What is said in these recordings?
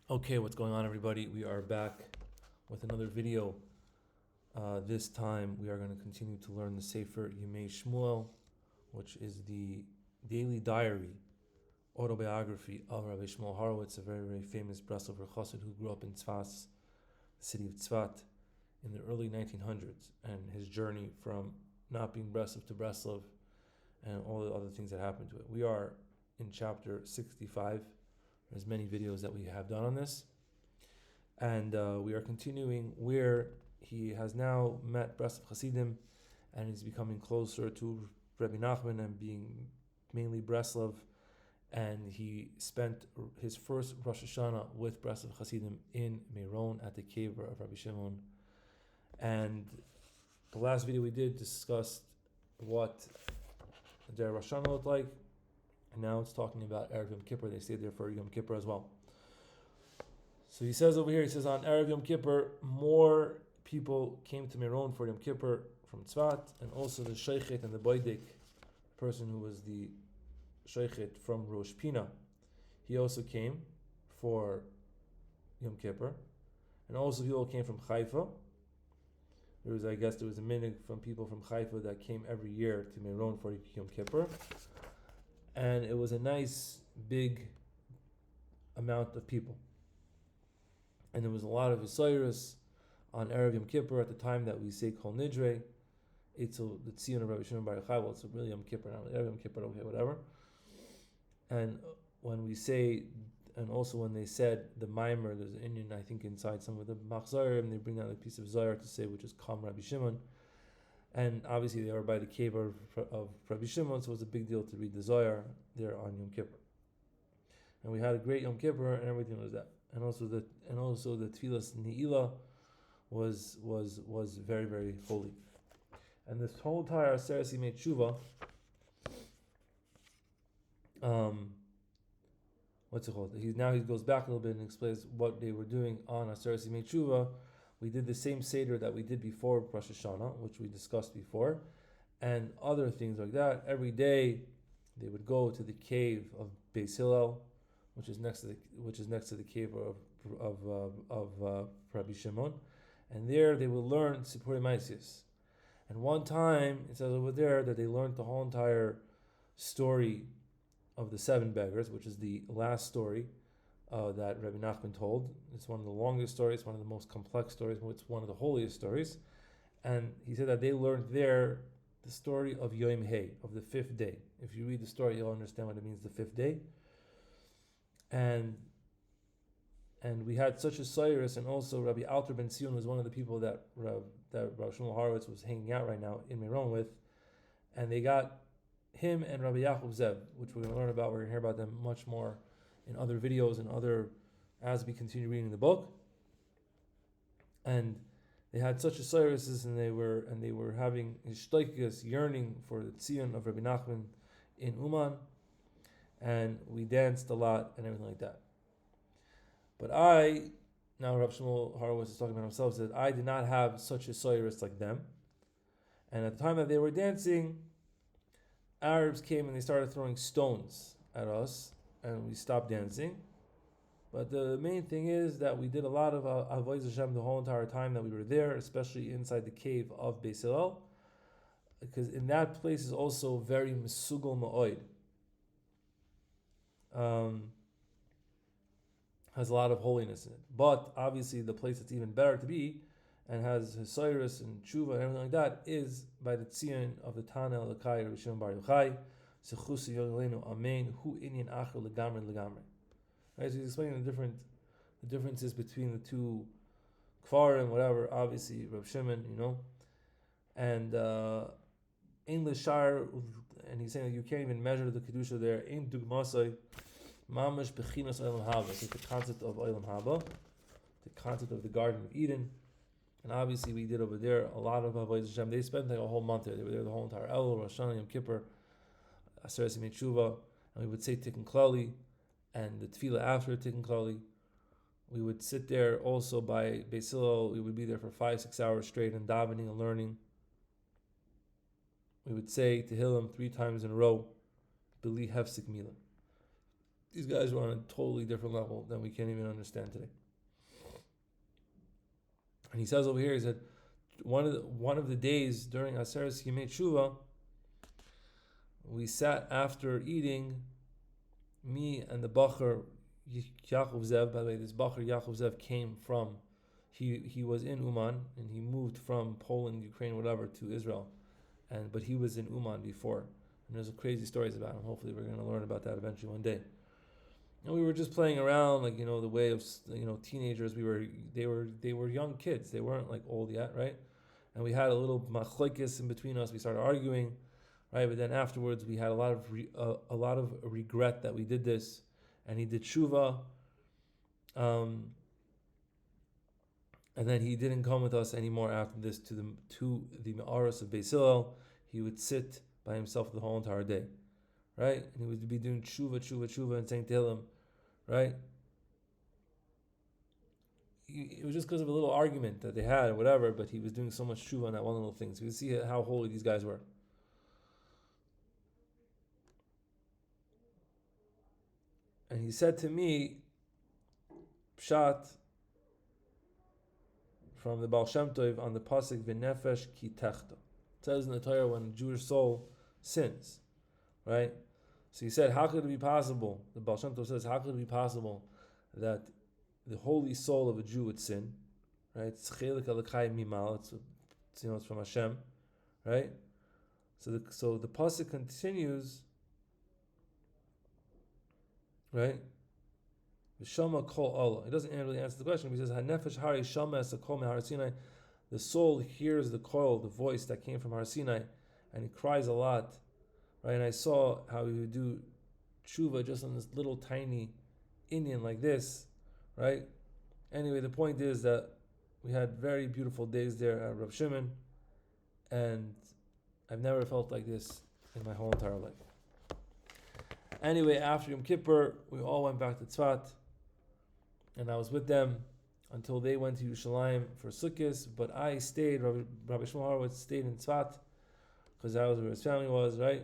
Okay, what's going on, everybody? We are back with another video. This time we are going to continue to learn the Sefer Yemey Shmuel, which is the daily diary, autobiography of Rabbi Shmuel Horowitz, a very, very famous Breslover Chassid who grew up in Tzfat, the city of Tzfat, in the early 1900s, and his journey from not being Breslov to Breslov and all the other things that happened to it. We are in chapter 65. There's many videos that we have done on this. And we are continuing where he has now met Breslov Chassidim and is becoming closer to Rabbi Nachman and being mainly Breslov. And he spent his first Rosh Hashanah with Breslov Chassidim in Meron at the cave of Rabbi Shimon. And the last video we did discussed what their Rosh Hashanah looked like. And now it's talking about Erev Yom Kippur. They stayed there for Yom Kippur as well. So he says over here, he says on Erev Yom Kippur, more people came to Meron for Yom Kippur from Tzfat, and also the Sheikhet and the Boidik, person who was the Sheikhet from Rosh Pina. He also came for Yom Kippur. And also people came from Haifa. There was a minig from people from Haifa that came every year to Meron for Yom Kippur. And it was a nice, big amount of people. And there was a lot of Yisairis on Erev Yom Kippur at the time that we say Kol Nidre. It's the Tzion of Rabbi Shimon Bar Yochai. Well, it's really Yom Kippur, not Erev Yom Kippur, okay, whatever. And when we say, and also when they said the Maimer, there's an Indian, I think, inside some of the Machzor, and they bring down a piece of Zohar to say, which is Kam Rabbi Shimon. And obviously they were by the cave of Rabbi Shimon, so it was a big deal to read the Zohar there on Yom Kippur. And we had a great Yom Kippur, and everything was that. And also the Tfilas Ne'ilah was very, very holy. And this whole entire Aseret Yimei Tshuva, what's it called? He goes back a little bit and explains what they were doing on Aseret Yimei Tshuva. We did the same Seder that we did before Rosh Hashanah, which we discussed before, and other things like that. Every day, they would go to the cave of Beis Hillel, which is next to the cave of Rabbi Shimon, and there they would learn Sipurei Maisius. And one time, it says over there that they learned the whole entire story of the seven beggars, which is the last story that Rabbi Nachman told. It's one of the longest stories, one of the most complex stories, it's one of the holiest stories. And he said that they learned there the story of Yom Hay, of the fifth day. If you read the story, you'll understand what it means, the fifth day. And we had such a Cyrus, and also Rabbi Alter Ben Sion was one of the people that Rabbi Shmuel Horowitz was hanging out right now in Meron with. And they got him and Rabbi Yaakov Zev, which we're going to learn about. We're going to hear about them much more in other videos and as we continue reading the book. And they had such a Cyrus, and they were having ishtoikus, yearning for the Tzion of Rabbi Nachman in Uman, and we danced a lot and everything like that. But now Rabbi Shmuel Horowitz is talking about himself, said, I did not have such a Cyrus like them. And at the time that they were dancing, Arabs came and they started throwing stones at us, and we stopped dancing. But the main thing is that we did a lot of Avodas Hashem the whole entire time that we were there, especially inside the cave of Beis Hillel, because in that place is also very Mesugol Ma'oid. Has a lot of holiness in it. But obviously the place that's even better to be, and has Hasiris and Tshuva and everything like that, is by the Tzion of the Tana Alakai Rabbi Shimon Bar Yochai, Sechusi Yolenu Amen, Hu Inyan Acher Legamre Legamre. Right, so he's explaining the differences between the two Kfarim, whatever, obviously Rabbi Shimon, and in the Shar, and he's saying that you can't even measure the Kedusha there, in Dugmasai, Mamash Bechinas Olam Haba. It's the concept of Olam Haba, the concept of the Garden of Eden. And obviously we did over there a lot of Avodas Hashem. They spent like a whole month there. They were there the whole entire Elul, Rosh Hashanah, Yom Kippur, Aseret Yimei Tshuva, and we would say Tikkun Klali, and the Tefillah after Tikkun Klali. We would sit there also by Beis Hillel. We would be there for 5-6 hours straight and davening and learning. We would say Tehillim 3 times in a row, B'li Hefsik Mila. These guys were on a totally different level than we can't even understand today. And he says over here, he said, one of the days during Aseres Yemei Tshuva, we sat after eating, me and the Bacher Yaakov Zev. By the way, this Bacher Yaakov Zev came from, he was in Uman, and he moved from Poland, Ukraine, whatever, to Israel. But he was in Uman before. And there's crazy stories about him. Hopefully we're going to learn about that eventually one day. And we were just playing around, like, the way of, teenagers. They were young kids. They weren't like old yet, right? And we had a little machlokes in between us. We started arguing, right? But then afterwards, we had a lot of regret that we did this. And he did tshuva. And then he didn't come with us anymore after this to the Ma'aros of Beis Hillel. He would sit by himself the whole entire day, right? And he would be doing tshuva, and saying Tehillim, right? It was just because of a little argument that they had or whatever, but he was doing so much tshuva on that one little thing. So you see how holy these guys were. And he said to me, Pshat, from the Baal Shem Tov on the pasuk V'nefesh ki techta. It says in the Torah when a Jewish soul sins, right? So he said, how could it be possible? The Baal Shem Tov says, how could it be possible that the holy soul of a Jew would sin, right? It's chelik alakai mimal. It's from Hashem, right? So the pasuk continues, right? V'shama kol Allah. He doesn't really answer the question. He says, "Hanefesh hari shama es kol mehar Sinai." The soul hears the call, the voice that came from Har Sinai, and he cries a lot, right? And I saw how he would do tshuva just on this little tiny Indian like this, right? Anyway, the point is that we had very beautiful days there at Rav Shimon, and I've never felt like this in my whole entire life. Anyway, after Yom Kippur, we all went back to Tzfat, and I was with them until they went to Yerushalayim for Sukkot. But I stayed, Rabbi Shmuel Horowitz stayed in Tzfat, because that was where his family was, right?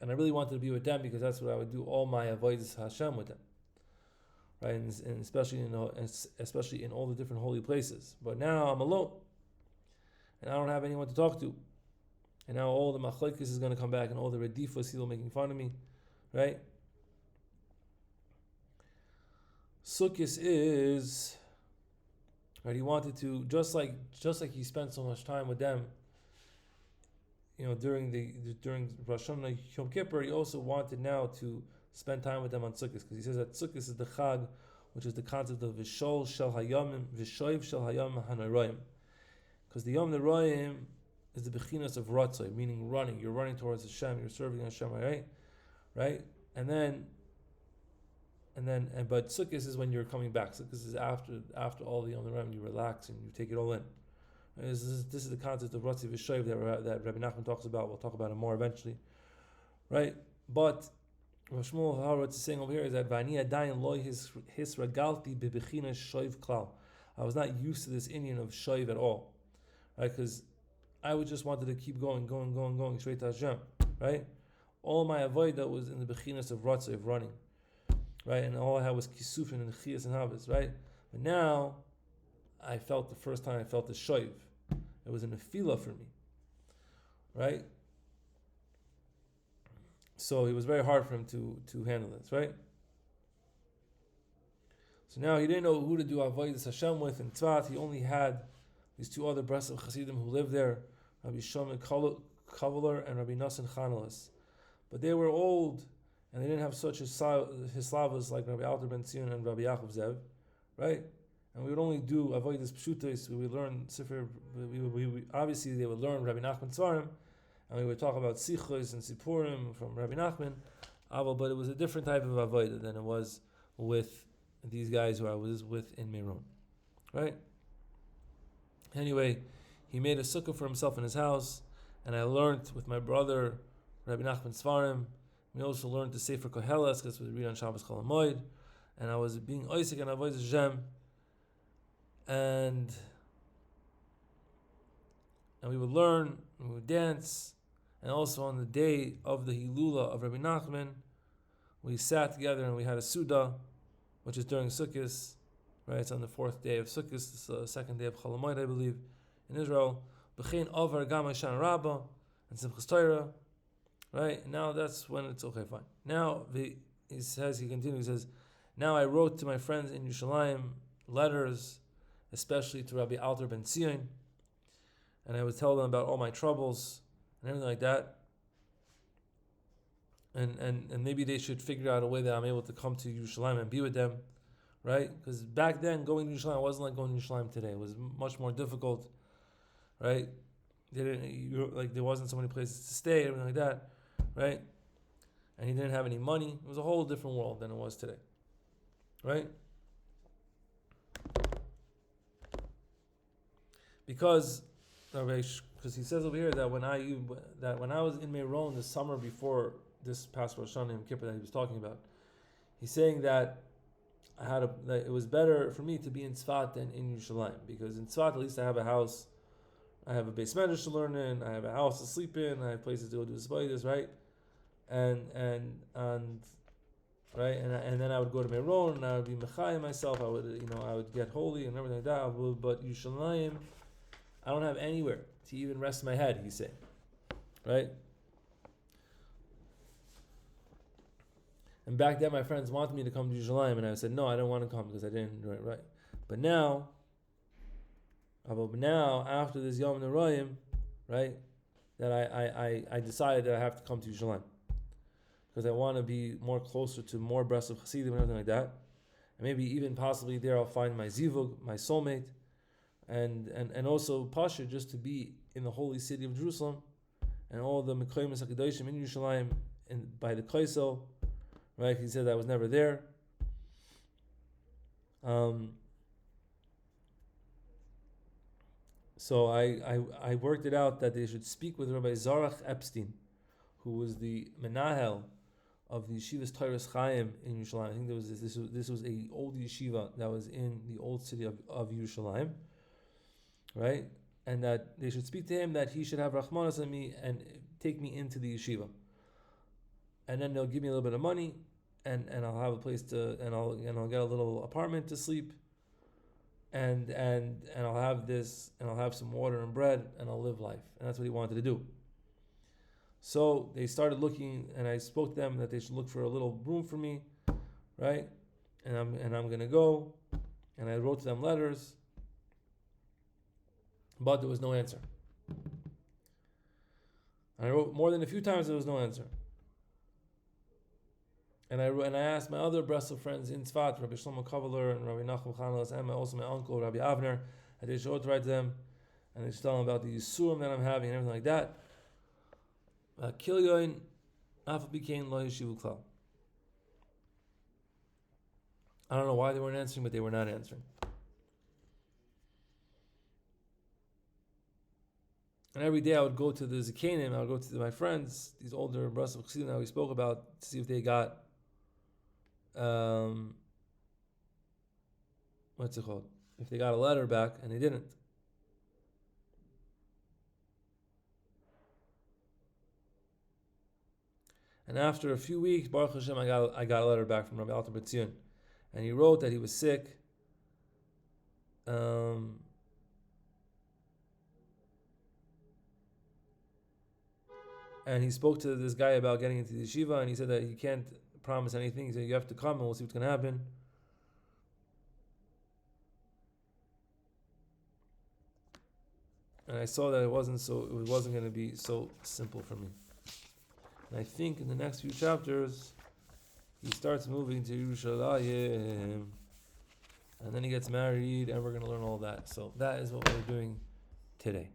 And I really wanted to be with them because that's what I would do all my avodas Hashem with them, right? And especially in all the different holy places. But now I'm alone, and I don't have anyone to talk to. And now all the machlokes is going to come back, and all the redifos, he'll making fun of me, right? Sukkot is, right? He wanted to just like he spent so much time with them, during Rosh Hashanah, Yom Kippur. He also wanted now to spend time with them on Sukkot, because he says that Sukkot is the Chag, which is the concept of Vishol Shel Hayamim, Vishoiv Shel Hayam Hanaroim, because the Yom Neroim is the bechinas of Ratzoi, meaning running. You're running towards Hashem. You're serving Hashem, right? But Sukkot is when you're coming back. Sukkot is after all the Yom Neroim. You relax and you take it all in. This is the concept of Ratzoi V'Shoiv that Rabbi Nachman talks about. We'll talk about it more eventually, right? But Rav Shmuel Horowitz is saying over here is that Vani Adayin Lo His Ragalti Bebechinas Shoiv Klal. I was not used to this Indian of Shoiv at all, right? Because I would just wanted to keep going straight to Hashem, right? All my avodah was in the bechinas of Ratzah, of running, right? And all I had was kisufin and chiyas and havas, right? But now, the first time I felt the shoiv. It was a nefila for me, right? So it was very hard for him to handle this, right? So now he didn't know who to do avodas Hashem with in Tzfat. He only had these two other Breslov Chassidim who lived there, Rabbi Shlomo Kavaler and Rabbi Nassan Chanelis. But they were old, and they didn't have such hislavas like Rabbi Alter Ben Zion and Rabbi Yaakov Zev, right? And we would only do avodas pshutos. We would learn Sefer. We obviously they would learn Rabbi Nachman Tzvarim, and we would talk about sichos and sipurim from Rabbi Nachman. But it was a different type of avodah than it was with these guys who I was with in Meron, right? Anyway, he made a sukkah for himself in his house, and I learned with my brother Rabbi Nachman Tzvarim. We also learned the Sefer Koheles, because we read on Shabbos Chol HaMoed, and I was being oisik and avodas Hashem, and we would learn, and we would dance, and also on the day of the Hilula of Rabbi Nachman, we sat together and we had a Suda, which is during Sukkot, right? It's on the 4th day of Sukkot, it's the 2nd day of Chol Hamoed, I believe, in Israel. B'chein Avar Gam Hashan Rabbah and Simchas Torah, right? Now that's when it's okay, fine. Now, he continues, now I wrote to my friends in Yerushalayim letters, especially to Rabbi Alter ben Zion, and I would tell them about all my troubles and everything like that. And maybe they should figure out a way that I'm able to come to Yerushalayim and be with them, right? Because back then, going to Yerushalayim wasn't like going to Yerushalayim today. It was much more difficult, right? There wasn't so many places to stay, everything like that, right? And he didn't have any money. It was a whole different world than it was today, right? Because he says over here that when I was in Meron the summer before this past Rosh Hashanah Yom Kippur that he was talking about, he's saying that that it was better for me to be in Tzfat than in Yerushalayim, because in Tzfat at least I have a house, I have a base medrash to learn in, I have a house to sleep in, I have places to go do spiders, right? And right, and then I would go to Meron and I would be mechayim myself. I would get holy and everything like that. But Yerushalayim, I don't have anywhere to even rest my head. He's saying, right? And back then, my friends wanted me to come to Yerushalayim, and I said no, I don't want to come because I didn't do it right. But now after this Yom Kippur, right, that I decided that I have to come to Yerushalayim, because I want to be more closer to more Breslov Chassidim and everything like that. And maybe even possibly there I'll find my zivug, my soulmate, and also Pasha, just to be in the holy city of Jerusalem, and all the Mekayim HaKadoshim in Yerushalayim, and by the Kaisel, right? He said I was never there. So I worked it out that they should speak with Rabbi Zarach Epstein, who was the Menahel of the Yeshivas Torahs Chaim in Yerushalayim. I think this was a old yeshiva that was in the old city of Yerushalayim, right? And that they should speak to him, that he should have Rahmanas on me and take me into the yeshiva. And then they'll give me a little bit of money, and I'll have a place to, and I'll get a little apartment to sleep, and I'll have this, and I'll have some water and bread, and I'll live life. And that's what he wanted to do. So they started looking, and I spoke to them that they should look for a little room for me, right? And I'm gonna go, and I wrote to them letters, but there was no answer. And I wrote more than a few times, there was no answer. And I asked my other Breslov friends in Tzfat, Rabbi Shlomo Kavaler and Rabbi Nachum Chanelas, and also my uncle Rabbi Avner, that they should write to them, and they should tell them about the Yisurim that I'm having and everything like that. Kilyoin Alpha became Lo Yeshivu Klal. I don't know why they weren't answering, but they were not answering. And every day I would go to the Zikanim, I would go to my friends, these older Breslov Chassidim that we spoke about, to see if they got what's it called? If they got a letter back, and they didn't. And after a few weeks, Baruch Hashem, I got a letter back from Rabbi Alter ben Zion, and he wrote that he was sick. And he spoke to this guy about getting into the yeshiva, and he said that he can't promise anything. He said, you have to come and we'll see what's going to happen. And I saw that it wasn't going to be so simple for me. And I think in the next few chapters, he starts moving to Yerushalayim, and then he gets married, and we're going to learn all that. So that is what we're doing today.